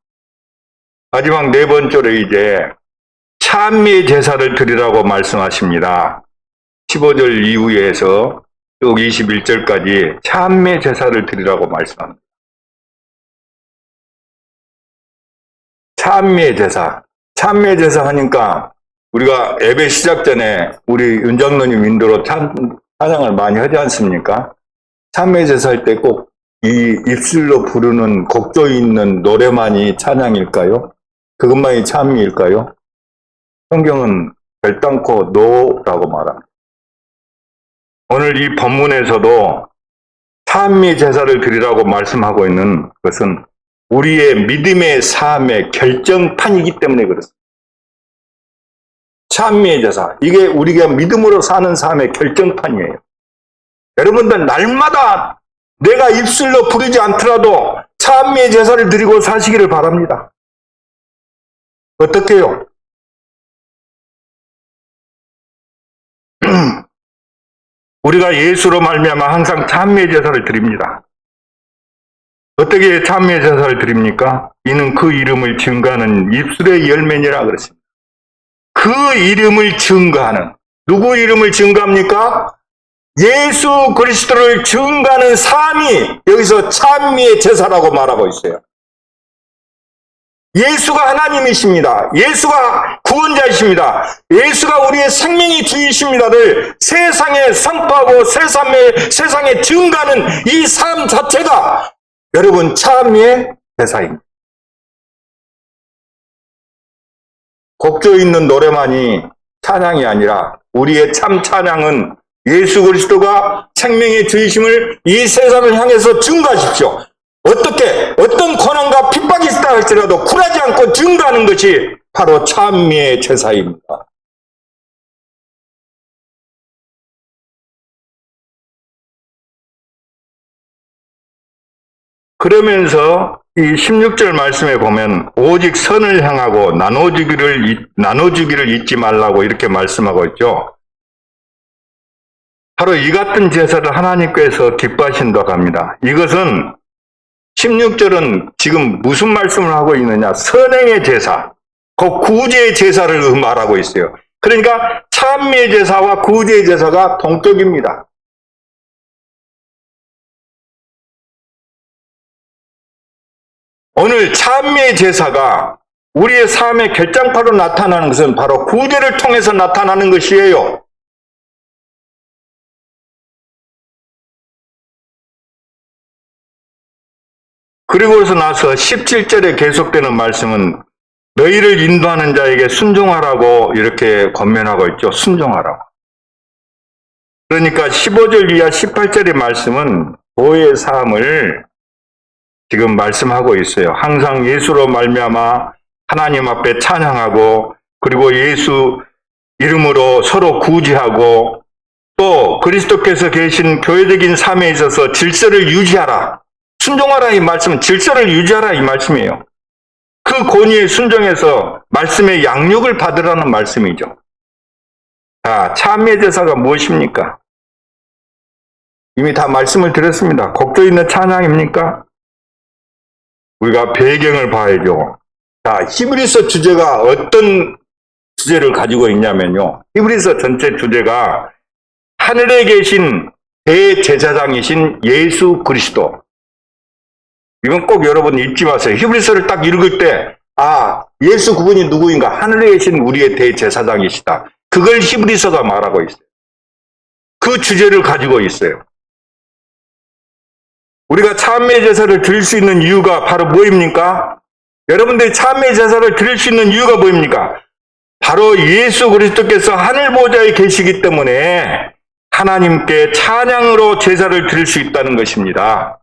마지막 네 번째로 이제 찬미의 제사를 드리라고 말씀하십니다. 15절 이후에서 쭉 21절까지 찬미의 제사를 드리라고 말씀합니다. 찬미의 제사. 찬미의 제사 하니까 우리가 예배 시작 전에 우리 윤장로님 인도로 찬양을 많이 하지 않습니까? 찬미의 제사 할 때 꼭 이 입술로 부르는 곡조 있는 노래만이 찬양일까요? 그것만이 찬미일까요? 성경은 결단코 노라고 말합니다. 오늘 이 본문에서도 찬미 제사를 드리라고 말씀하고 있는 것은 우리의 믿음의 삶의 결정판이기 때문에 그렇습니다. 찬미의 제사, 이게 우리가 믿음으로 사는 삶의 결정판이에요. 여러분들 날마다 내가 입술로 부르지 않더라도 찬미의 제사를 드리고 사시기를 바랍니다. 어떻게 해요? 우리가 예수로 말미암아 항상 찬미의 제사를 드립니다. 어떻게 찬미의 제사를 드립니까? 이는 그 이름을 증거하는 입술의 열매니라 그랬습니다. 그 이름을 증거하는, 누구 이름을 증거합니까? 예수 그리스도를 증거하는 삶이 여기서 찬미의 제사라고 말하고 있어요. 예수가 하나님이십니다. 예수가 구원자이십니다. 예수가 우리의 생명이 주이십니다를 세상에 선포하고 세상에 증거하는 이 삶 자체가 여러분 찬미의 제사입니다. 곡조 있는 노래만이 찬양이 아니라 우리의 참 찬양은 예수 그리스도가 생명의 주이심을 이 세상을 향해서 증거하십시오. 어떤 고난과 핍박이 있다 할지라도 굴하지 않고 증거하는 것이 바로 찬미의 제사입니다. 그러면서 이 16절 말씀에 보면 오직 선을 향하고 나눠주기를 잊지 말라고 이렇게 말씀하고 있죠. 바로 이 같은 제사를 하나님께서 기뻐하신다고 합니다. 이것은 16절은 지금 무슨 말씀을 하고 있느냐? 선행의 제사, 그 구제의 제사를 말하고 있어요. 그러니까 찬미의 제사와 구제의 제사가 동격입니다. 오늘 찬미의 제사가 우리의 삶의 결정파로 나타나는 것은 바로 구제를 통해서 나타나는 것이에요. 그리고서 나서 17절에 계속되는 말씀은 너희를 인도하는 자에게 순종하라고 이렇게 권면하고 있죠. 순종하라고. 그러니까 15절 이하 18절의 말씀은 보혜의 삶을 지금 말씀하고 있어요. 항상 예수로 말미암아 하나님 앞에 찬양하고 그리고 예수 이름으로 서로 구제하고 또 그리스도께서 계신 교회적인 삶에 있어서 질서를 유지하라. 순종하라 이 말씀은 질서를 유지하라 이 말씀이에요. 그 권위에 순종해서 말씀의 양육을 받으라는 말씀이죠. 자, 찬미의 제사가 무엇입니까? 이미 다 말씀을 드렸습니다. 곡조 있는 찬양입니까? 우리가 배경을 봐야죠. 자, 히브리서 주제가 어떤 주제를 가지고 있냐면요. 히브리서 전체 주제가 하늘에 계신 대제사장이신 예수 그리스도. 이건 꼭 여러분 잊지 마세요. 히브리서를 딱 읽을 때, 예수 그분이 누구인가? 하늘에 계신 우리의 대제사장이시다. 그걸 히브리서가 말하고 있어요. 그 주제를 가지고 있어요. 우리가 참회 제사를 드릴 수 있는 이유가 바로 뭐입니까? 여러분들이 참회 제사를 드릴 수 있는 이유가 뭐입니까? 바로 예수 그리스도께서 하늘 보좌에 계시기 때문에 하나님께 찬양으로 제사를 드릴 수 있다는 것입니다.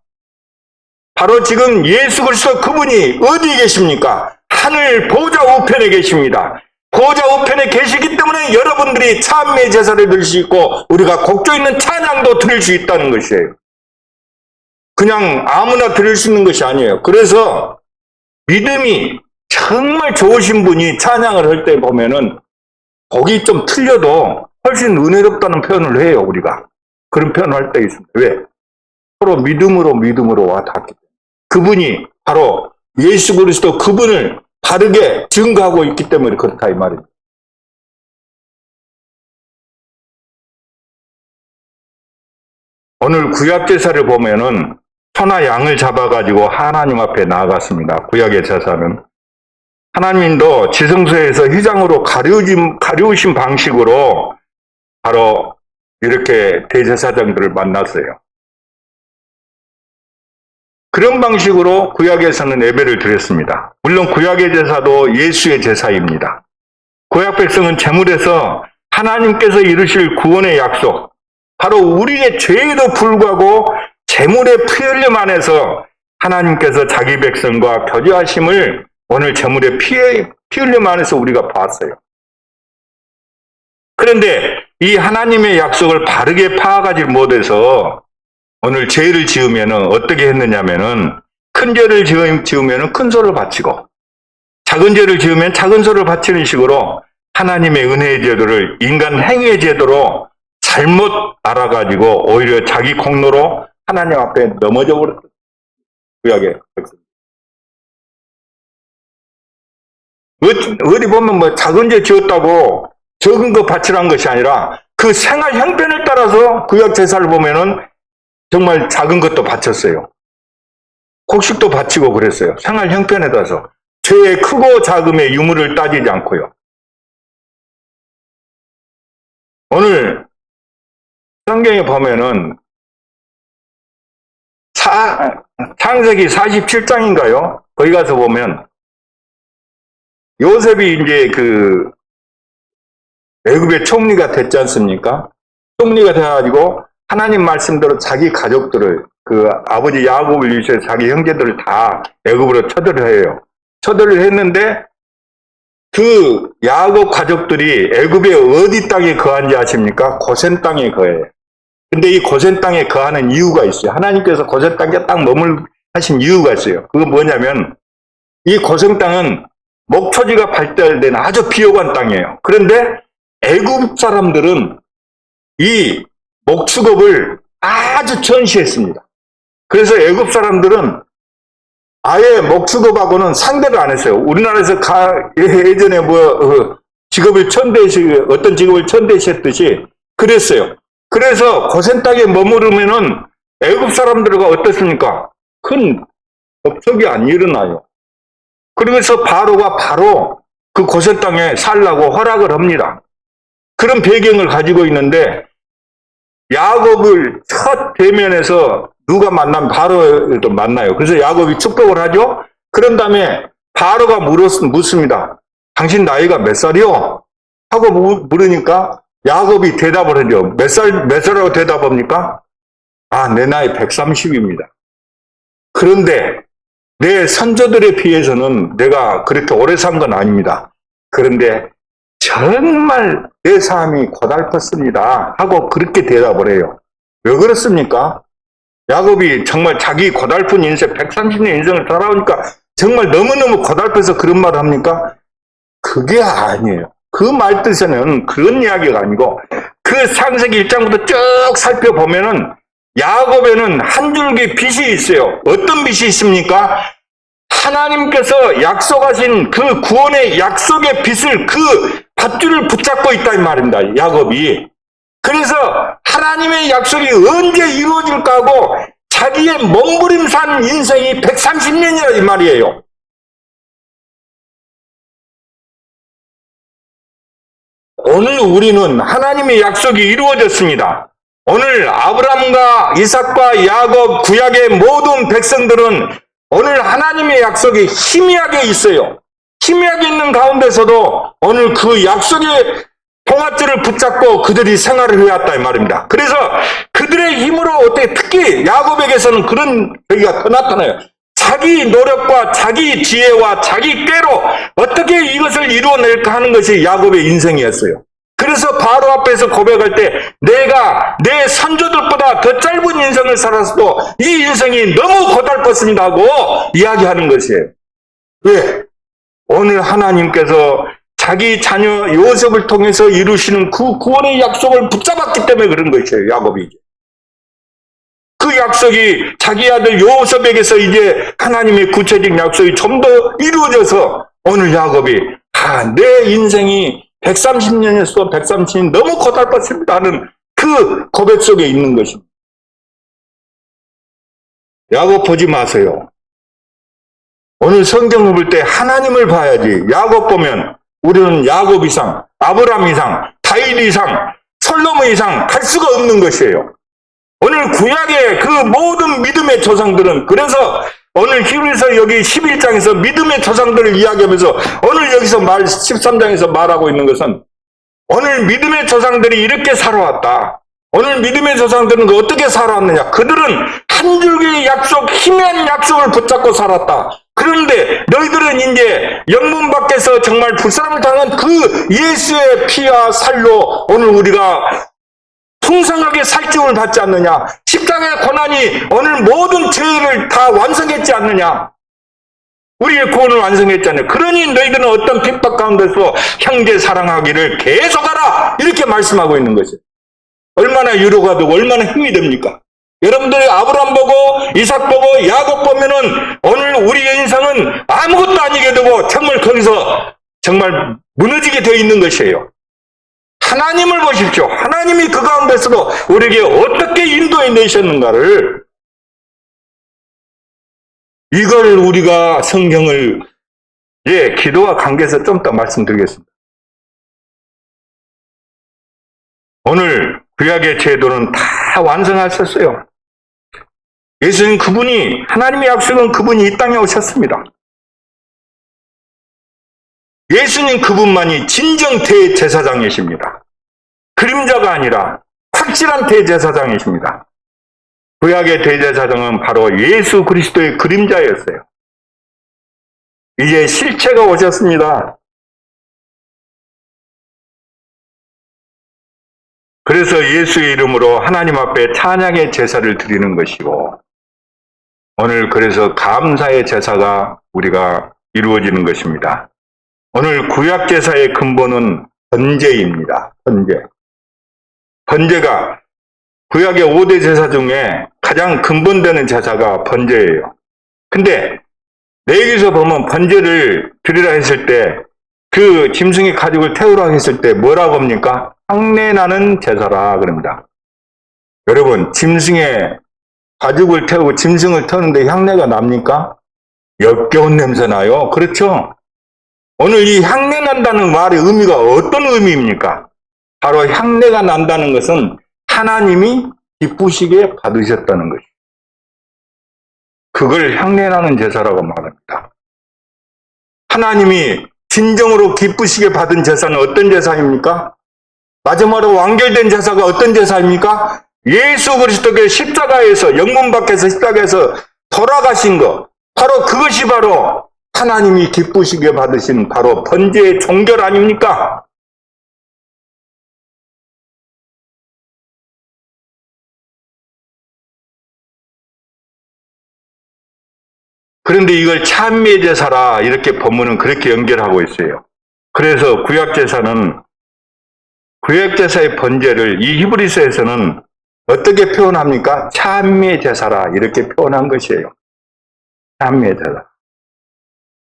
바로 지금 예수 그리스도 그분이 어디에 계십니까? 하늘 보좌 우편에 계십니다. 보좌 우편에 계시기 때문에 여러분들이 참회 제사를 드릴 수 있고 우리가 곡조 있는 찬양도 드릴 수 있다는 것이에요. 그냥 아무나 드릴 수 있는 것이 아니에요. 그래서 믿음이 정말 좋으신 분이 찬양을 할 때 보면은 곡이 좀 틀려도 훨씬 은혜롭다는 표현을 해요. 우리가 그런 표현을 할 때 있습니다. 왜? 서로 믿음으로 와닿기 때문에. 그분이 바로 예수 그리스도 그분을 바르게 증거하고 있기 때문에 그렇다 이 말입니다. 오늘 구약 제사를 보면은 소나 양을 잡아가지고 하나님 앞에 나아갔습니다. 구약의 제사는 하나님도 지성소에서 휘장으로 가려우신 방식으로 바로 이렇게 대제사장들을 만났어요. 그런 방식으로 구약에서는 예배를 드렸습니다. 물론 구약의 제사도 예수의 제사입니다. 구약 백성은 제물에서 하나님께서 이루실 구원의 약속, 바로 우리의 죄에도 불구하고 제물의 피 흘림 안에서 하나님께서 자기 백성과 교제하심을 오늘 제물의 피 흘림 안에서 우리가 봤어요. 그런데 이 하나님의 약속을 바르게 파악하지 못해서 오늘 죄를 지으면 어떻게 했느냐면은 큰 죄를 지으면 큰 소를 바치고 작은 죄를 지으면 작은 소를 바치는 식으로 하나님의 은혜의 제도를 인간 행위의 제도로 잘못 알아가지고 오히려 자기 공로로 하나님 앞에 넘어져 버렸어요. 구약의 백성. 어디 보면 뭐 작은 죄 지었다고 적은 거 바치라는 것이 아니라 그 생활 형편에 따라서 구약 제사를 보면은 정말 작은 것도 바쳤어요. 곡식도 바치고 그랬어요. 생활 형편에 따라서. 죄의 크고 작음의 유무를 따지지 않고요. 오늘 성경에 보면은 창세기 47장인가요? 거기 가서 보면 요셉이 이제 그 애굽의 총리가 됐지 않습니까? 총리가 돼가지고 하나님 말씀대로 자기 가족들을 그 아버지 야곱을 위해서 자기 형제들을 다 애굽으로 초대를 해요. 초대를 했는데 그 야곱 가족들이 애굽의 어디 땅에 거한지 아십니까? 고센 땅에 거해요. 근데 이 고센 땅에 거하는 이유가 있어요. 하나님께서 고센 땅에 딱 머물하신 이유가 있어요. 그건 뭐냐면 이 고센 땅은 목초지가 발달된 아주 비옥한 땅이에요. 그런데 애굽 사람들은 이 목축업을 아주 전시했습니다. 그래서 애굽 사람들은 아예 목축업하고는 상대를 안 했어요. 우리나라에서 예전에 직업을 어떤 직업을 천대시했듯이 그랬어요. 그래서 고센 땅에 머무르면은 애굽 사람들과 어떻습니까? 큰 접촉이 안 일어나요. 그러면서 바로가 바로 그 고센 땅에 살라고 허락을 합니다. 그런 배경을 가지고 있는데 야곱을 첫 대면에서 누가 만나면 바로를 만나요. 그래서 야곱이 축복을 하죠. 그런 다음에 바로가 묻습니다. 당신 나이가 몇 살이요? 하고 물으니까 야곱이 대답을 하죠. 몇 살이라고 대답합니까? 내 나이 130입니다. 그런데 내 선조들에 비해서는 내가 그렇게 오래 산 건 아닙니다. 그런데 정말 내 삶이 고달팠습니다. 하고 그렇게 대답을 해요. 왜 그렇습니까? 야곱이 정말 자기 고달픈 인생, 130년 인생을 살아오니까 정말 너무너무 고달퍼서 그런 말을 합니까? 그게 아니에요. 그 말 뜻에는 그런 이야기가 아니고 그 창세기 1장부터 쭉 살펴보면은 야곱에는 한 줄기 빛이 있어요. 어떤 빛이 있습니까? 하나님께서 약속하신 그 구원의 약속의 빛을 그 밧줄을 붙잡고 있다 이 말입니다. 야곱이. 그래서 하나님의 약속이 언제 이루어질까 하고 자기의 몸부림산 인생이 130년이라 이 말이에요. 오늘 우리는 하나님의 약속이 이루어졌습니다. 오늘 아브라함과 이삭과 야곱 구약의 모든 백성들은 오늘 하나님의 약속이 희미하게 있어요. 희미하게 있는 가운데서도 오늘 그 약속의 동아줄을 붙잡고 그들이 생활을 해왔다 이 말입니다. 그래서 그들의 힘으로 어떻게 특히 야곱에게서는 그런 얘기가 더 나타나요. 자기 노력과 자기 지혜와 자기 꾀로 어떻게 이것을 이루어낼까 하는 것이 야곱의 인생이었어요. 그래서 바로 앞에서 고백할 때 내가 내 선조들보다 더 짧은 인생을 살았어도 이 인생이 너무 고달팠습니다 하고 이야기하는 것이에요. 왜? 오늘 하나님께서 자기 자녀 요셉을 통해서 이루시는 그 구원의 약속을 붙잡았기 때문에 그런 것이에요. 야곱이. 그 약속이 자기 아들 요셉에게서 이제 하나님의 구체적 약속이 좀 더 이루어져서 오늘 야곱이 내 인생이 130년이었어. 130년 너무 고달팠습니다 하는 그 고백 속에 있는 것입니다. 야곱 보지 마세요. 오늘 성경을 볼 때 하나님을 봐야지. 야곱 보면 우리는 야곱 이상, 아브라함 이상, 다윗 이상, 솔로몬 이상 갈 수가 없는 것이에요. 오늘 구약의 그 모든 믿음의 조상들은 그래서 오늘 히브리서 여기 11장에서 믿음의 조상들을 이야기하면서 오늘 여기서 13장에서 말하고 있는 것은 오늘 믿음의 조상들이 이렇게 살아왔다. 오늘 믿음의 조상들은 어떻게 살아왔느냐. 그들은 한 줄기의 약속, 희미한 약속을 붙잡고 살았다. 그런데 너희들은 이제 영문 밖에서 정말 불사람을 당한 그 예수의 피와 살로 오늘 우리가 풍성하게 살찌움을 받지 않느냐. 십자가의 고난이 오늘 모든 죄를 다 완성했지 않느냐. 우리의 구원을 완성했잖아요. 그러니 너희들은 어떤 핍박 가운데서 형제 사랑하기를 계속하라 이렇게 말씀하고 있는 것이에요. 얼마나 위로가 되고 얼마나 힘이 됩니까? 여러분들이 아브라함 보고 이삭 보고 야곱 보면은 오늘 우리의 인생은 아무것도 아니게 되고 정말 거기서 정말 무너지게 되어 있는 것이에요. 하나님을 보십시오. 하나님이 그 가운데서도 우리에게 어떻게 인도해 내셨는가를 이걸 우리가 성경을 기도와 관계에서 좀 더 말씀드리겠습니다. 오늘 구약의 제도는 다 완성하셨어요. 예수님 그분이 하나님의 약속은 그분이 이 땅에 오셨습니다. 예수님 그분만이 진정 대제사장이십니다. 그림자가 아니라 확실한 대제사장이십니다. 구약의 대제사장은 바로 예수 그리스도의 그림자였어요. 이제 실체가 오셨습니다. 그래서 예수의 이름으로 하나님 앞에 찬양의 제사를 드리는 것이고 오늘 그래서 감사의 제사가 우리가 이루어지는 것입니다. 오늘 구약 제사의 근본은 번제입니다. 번제가 구약의 5대 제사 중에 가장 근본되는 제사가 번제예요. 근데 레위기서 보면 번제를 드리라 했을 때 그 짐승의 가죽을 태우라 했을 때 뭐라고 합니까? 향내나는 제사라 그럽니다. 여러분 짐승의 가죽을 태우고 짐승을 태우는데 향내가 납니까? 역겨운 냄새 나요. 그렇죠? 오늘 이 향내 난다는 말의 의미가 어떤 의미입니까? 바로 향내가 난다는 것은 하나님이 기쁘시게 받으셨다는 것이죠. 그걸 향내 나는 제사라고 말합니다. 하나님이 진정으로 기쁘시게 받은 제사는 어떤 제사입니까? 마지막으로 완결된 제사가 어떤 제사입니까? 예수 그리스도의 십자가에서 영문 밖에서 십자가에서 돌아가신 것 바로 그것이 바로 하나님이 기쁘시게 받으신 바로 번제의 종결 아닙니까? 그런데 이걸 찬미의 제사라 이렇게 본문은 그렇게 연결하고 있어요. 그래서 구약제사의 번제를 이 히브리서에서는 어떻게 표현합니까? 찬미의 제사라 이렇게 표현한 것이에요. 찬미의 제사.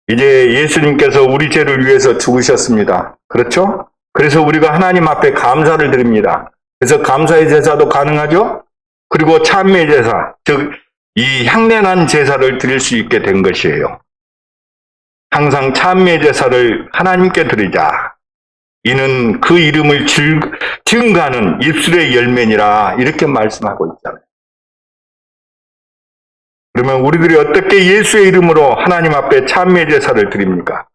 이제 예수님께서 우리 죄를 위해서 죽으셨습니다. 그렇죠? 그래서 우리가 하나님 앞에 감사를 드립니다. 그래서 감사의 제사도 가능하죠? 그리고 찬미의 제사, 즉 이 향내난 제사를 드릴 수 있게 된 것이에요. 항상 찬미의 제사를 하나님께 드리자. 이는 그 이름을 증거하는 입술의 열매니라 이렇게 말씀하고 있잖아요. 그러면 우리들이 어떻게 예수의 이름으로 하나님 앞에 찬미의 제사를 드립니까?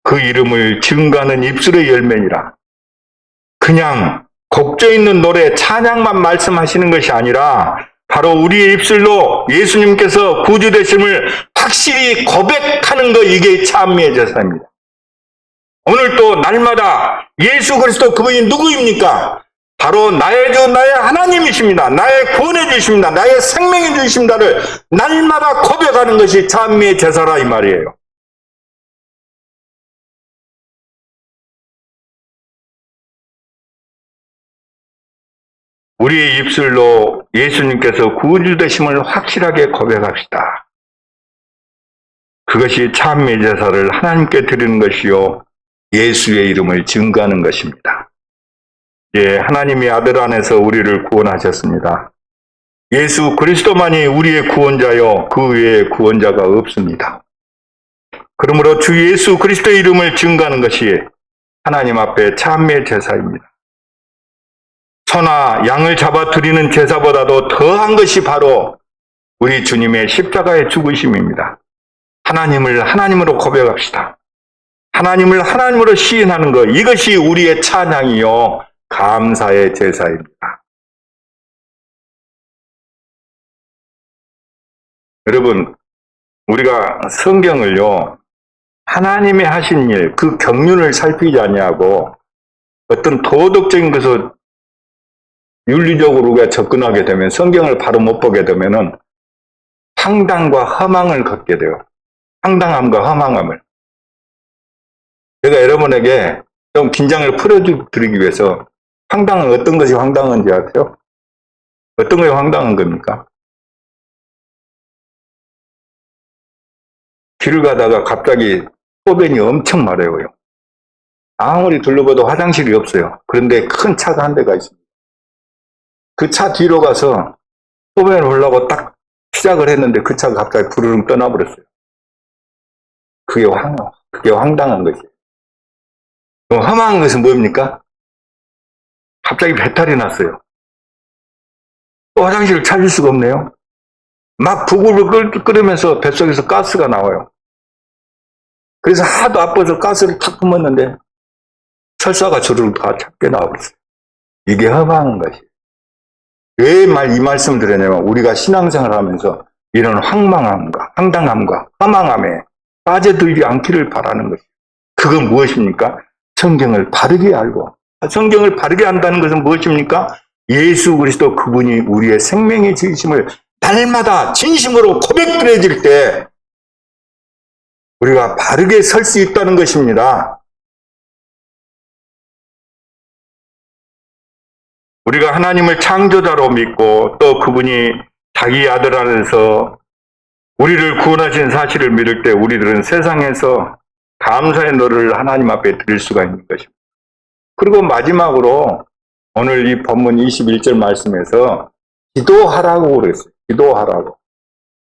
그 이름을 증거하는 입술의 열매니라. 그냥 곡조 있는 노래 찬양만 말씀하시는 것이 아니라 바로 우리의 입술로 예수님께서 구주되심을 확실히 고백하는 것, 이게 찬미의 제사입니다. 오늘 또 날마다 예수 그리스도 그분이 누구입니까? 바로 나의 주 나의 하나님이십니다. 나의 구원해 주십니다. 나의 생명해 주십니다를 날마다 고백하는 것이 찬미의 제사라 이 말이에요. 우리의 입술로 예수님께서 구주 되심을 확실하게 고백합시다. 그것이 찬미의 제사를 하나님께 드리는 것이요 예수의 이름을 증거하는 것입니다. 예, 하나님이 아들 안에서 우리를 구원하셨습니다. 예수 그리스도만이 우리의 구원자요 그 외에 구원자가 없습니다. 그러므로 주 예수 그리스도의 이름을 증거하는 것이 하나님 앞에 찬미의 제사입니다. 소나 양을 잡아 드리는 제사보다도 더한 것이 바로 우리 주님의 십자가의 죽으심입니다. 하나님을 하나님으로 고백합시다. 하나님을 하나님으로 시인하는 것, 이것이 우리의 찬양이요 감사의 제사입니다. 여러분, 우리가 성경을요 하나님이 하신 일, 그 경륜을 살피지 아니하고 어떤 도덕적인 것을 윤리적으로 우리가 접근하게 되면, 성경을 바로 못 보게 되면은 황당과 허망을 갖게 돼요. 황당함과 허망함을. 제가 여러분에게 좀 긴장을 풀어드리기 위해서 황당은 어떤 것이 황당한지 아세요? 어떤 것이 황당한 겁니까? 길을 가다가 갑자기 소변이 엄청 마려워요. 아무리 둘러봐도 화장실이 없어요. 그런데 큰 차가 한 대가 있습니다. 그 차 뒤로 가서 소변을 보려고 딱 시작을 했는데 그 차가 갑자기 부르릉 떠나버렸어요. 그게 황당한 것이에요. 허망한 것은 뭡니까? 갑자기 배탈이 났어요. 또 화장실을 찾을 수가 없네요. 막 부글부글 끓으면서 뱃속에서 가스가 나와요. 그래서 하도 아파서 가스를 탁 뿜었는데 설사가 주르륵 다 작게 나와버렸어요. 이게 허망한 것이에요. 왜 이 말씀을 드렸냐면, 우리가 신앙생활을 하면서 이런 황망함과 황당함과 허망함에 빠져들지 않기를 바라는 것이에요. 그건 무엇입니까? 성경을 바르게 알고, 성경을 바르게 안다는 것은 무엇입니까? 예수 그리스도 그분이 우리의 생명의 지으심을 날마다 진심으로 고백드려질 때 우리가 바르게 설 수 있다는 것입니다. 우리가 하나님을 창조자로 믿고 또 그분이 자기 아들 안에서 우리를 구원하신 사실을 믿을 때 우리들은 세상에서 감사의 노래를 하나님 앞에 드릴 수가 있는 것입니다. 그리고 마지막으로 오늘 이 본문 21절 말씀에서 기도하라고 그랬어요. 기도하라고.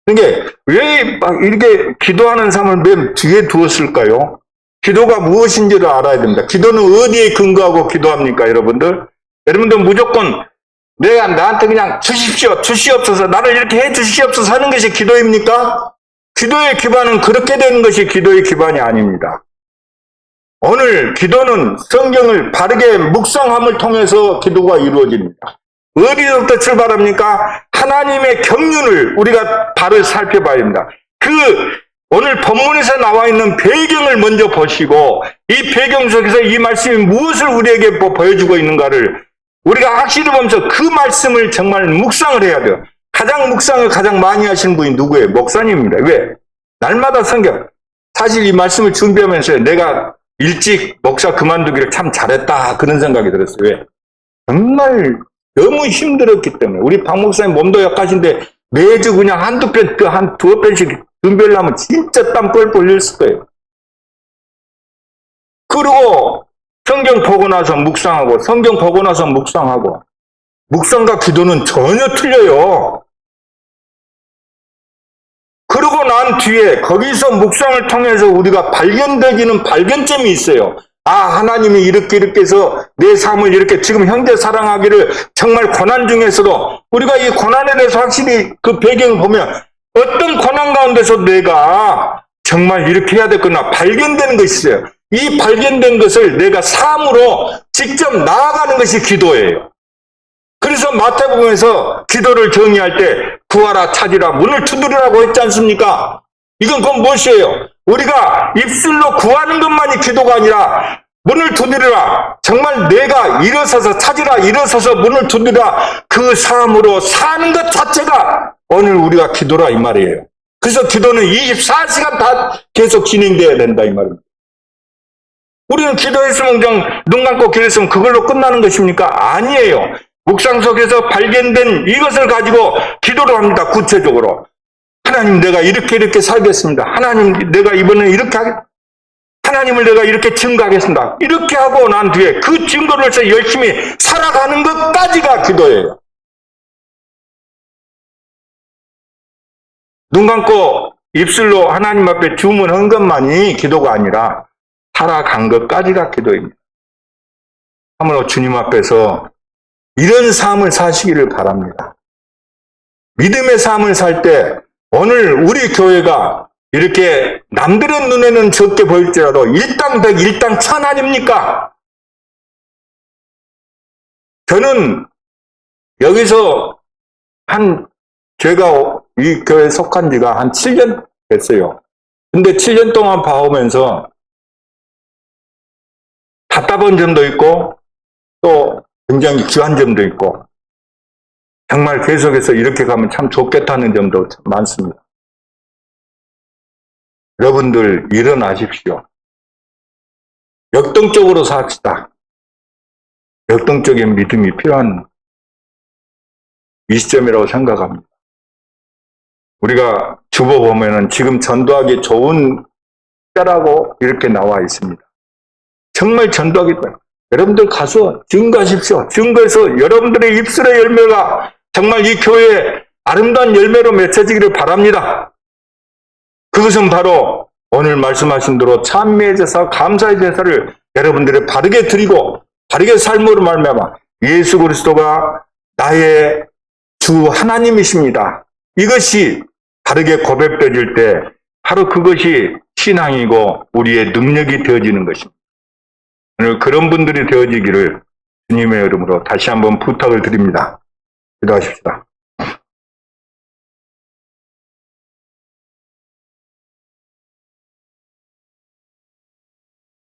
그러니까 왜 막 이렇게 기도하는 삶을 맨 뒤에 두었을까요? 기도가 무엇인지를 알아야 됩니다. 기도는 어디에 근거하고 기도합니까, 여러분들? 여러분들 무조건 내가 나한테 그냥 주시옵소서, 나를 이렇게 해 주시옵소서 하는 것이 기도입니까? 기도의 기반은 그렇게 되는 것이 기도의 기반이 아닙니다. 오늘 기도는 성경을 바르게 묵상함을 통해서 기도가 이루어집니다. 어디서부터 출발합니까? 하나님의 경륜을 우리가 바로 살펴봐야 합니다. 오늘 본문에서 나와 있는 배경을 먼저 보시고 이 배경 속에서 이 말씀이 무엇을 우리에게 보여주고 있는가를 우리가 확실히 보면서 그 말씀을 정말 묵상을 해야 돼요. 묵상을 가장 많이 하시는 분이 누구예요? 목사님입니다. 왜? 날마다 성경. 사실 이 말씀을 준비하면서 내가 일찍 목사 그만두기를 참 잘했다 그런 생각이 들었어요. 왜? 정말 너무 힘들었기 때문에. 우리 박 목사님 몸도 약하신데 매주 그냥 두어 편씩 준비하려면 진짜 땀 뻘뻘 흘렸을 거예요. 그리고 성경 보고 나서 묵상하고, 성경 보고 나서 묵상하고, 묵상과 기도는 전혀 틀려요. 그러고 난 뒤에 거기서 묵상을 통해서 우리가 발견되기는 발견점이 있어요. 아, 하나님이 이렇게 해서 내 삶을 이렇게 지금 현재 사랑하기를 정말 고난 중에서도 우리가 이 고난에 대해서 확실히 그 배경을 보면 어떤 고난 가운데서 내가 정말 이렇게 해야 되구나 발견되는 것이 있어요. 이 발견된 것을 내가 삶으로 직접 나아가는 것이 기도예요. 그래서 마태복음에서 기도를 정의할 때 구하라 찾으라 문을 두드리라고 했지 않습니까? 이건 그건 무엇이에요? 우리가 입술로 구하는 것만이 기도가 아니라 문을 두드리라. 정말 내가 일어서서 찾으라. 일어서서 문을 두드리라. 그 삶으로 사는 것 자체가 오늘 우리가 기도라 이 말이에요. 그래서 기도는 24시간 다 계속 진행돼야 된다 이 말입니다. 우리는 기도했으면 그냥 눈 감고 기도했으면 그걸로 끝나는 것입니까? 아니에요. 묵상 속에서 발견된 이것을 가지고 기도를 합니다. 구체적으로. 하나님 내가 이렇게 살겠습니다. 하나님 내가 이번에 이렇게 하겠습니다. 하나님을 내가 이렇게 증거하겠습니다. 이렇게 하고 난 뒤에 그 증거를 해서 열심히 살아가는 것까지가 기도예요. 눈 감고 입술로 하나님 앞에 주문한 것만이 기도가 아니라 살아간 것까지가 기도입니다. 참으로 주님 앞에서 이런 삶을 사시기를 바랍니다. 믿음의 삶을 살 때 오늘 우리 교회가 이렇게 남들의 눈에는 적게 보일지라도 일당백, 일당천 아닙니까? 저는 여기서 제가 이 교회에 속한 지가 한 7년 됐어요. 근데 7년 동안 봐오면서 답답한 점도 있고 또 굉장히 귀한 점도 있고 정말 계속해서 이렇게 가면 참 좋겠다는 점도 참 많습니다. 여러분들 일어나십시오. 역동적으로 삽시다. 역동적인 믿음이 필요한 이 시점이라고 생각합니다. 우리가 주보 보면은 지금 전도하기 좋은 때라고 이렇게 나와 있습니다. 정말 전도하기 좋아요. 여러분들 가서 증거하십시오. 증거해서 여러분들의 입술의 열매가 정말 이 교회의 아름다운 열매로 맺혀지기를 바랍니다. 그것은 바로 오늘 말씀하신 대로 찬미의 제사, 감사의 제사를 여러분들이 바르게 드리고 바르게 삶으로 말미암아 예수 그리스도가 나의 주 하나님이십니다. 이것이 바르게 고백되어질 때 바로 그것이 신앙이고 우리의 능력이 되어지는 것입니다. 오늘 그런 분들이 되어지기를 주님의 이름으로 다시 한번 부탁을 드립니다. 기도하십시다.